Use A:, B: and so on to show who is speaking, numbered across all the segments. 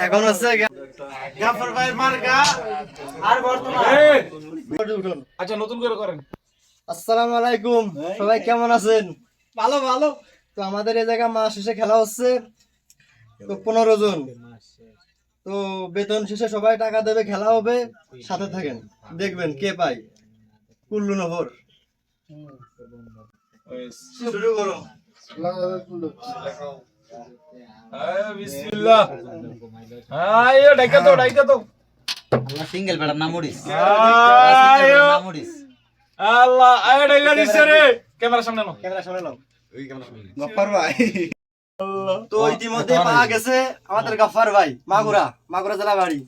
A: এখন হচ্ছে
B: গাফর ভাই মার্কা আর বর্তমান আচ্ছা নতুন করে করেন।
A: আসসালামু আলাইকুম, সবাই কেমন আছেন?
B: ভালো ভালো।
A: তো আমাদের এই জায়গায় মাস শেষে খেলা হচ্ছে, তো 15 জন। তো বেতন শেষে সবাই টাকা দেবে, খেলা হবে, সাথে থাকেন, দেখবেন কে পায়। কুল্লু নহর শুরু করো।
B: বিসমিল্লাহ। আয়ো ডাইকা তো
C: আল্লাহ সিঙ্গেল বেড়ার নাম মরিস
B: আয়ো
C: নাম মরিস
B: আল্লাহ আয়ো ডাইকা দিছে রে। ক্যামেরা সামনে নাও।
A: ক্যামেরা সামনে নাও।
C: গফর ভাই
A: তো ইতিমধ্যে পাওয়া গেছে আমাদের গাফার ভাই, মাগুরা জেলা বাড়ি।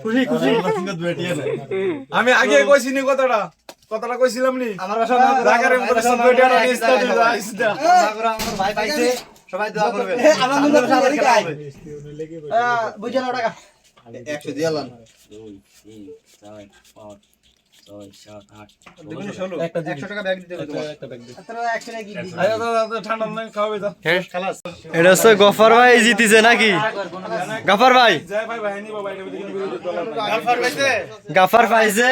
A: খুশি খুশি।
B: আমি আগে কইছিনি কথাটা কইছিলাম নি।
A: আমার বাসা
B: রাগারে মধ্যে সব বেটা আর নিস্তা দিবা ইসদা।
A: মাগুরা আমার ভাই পাইছে, সবাই দোয়া করবেন। আমার মনে হয় আবার খেলা হবে। বুঝা নাও টাকা
C: 100 দিয়ালাম
A: 100 টাকা ব্যাগ দিতে হবে তোমার।
B: আয়ো দাদা ঠান্ডা নাই খাওয়াবে দাও।
A: খালাস। এটা হচ্ছে গফর ভাই জিতিছে নাকি? গফর ভাই
B: জয় ভাই ভাই নি বাবা এটা দিকে
A: গাফার পাইছে, গাফার পাইছে।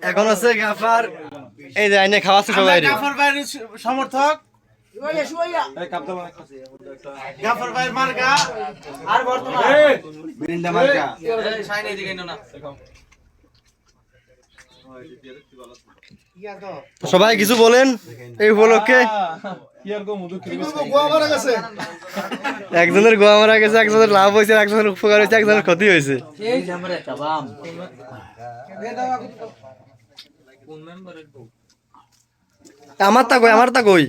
A: এখন হচ্ছে গাফার এই যে আইনে খাওয়াচ্ছে সবাই রে।
B: গাফর ভাইয়ের সমর্থক এই কাপটা গাফর ভাই মার্কা আর বর্তমান
C: মিরিন্ডা মার্কা
B: শাইন এদিকে না
A: তো সবাই কিছু বলেন এই উপলক্ষে। একজনের গোয়া মারা গেছে, একজনের লাভ হয়েছে, একজনের উপকার হয়েছে, একজনের ক্ষতি হয়েছে। আমার তা কই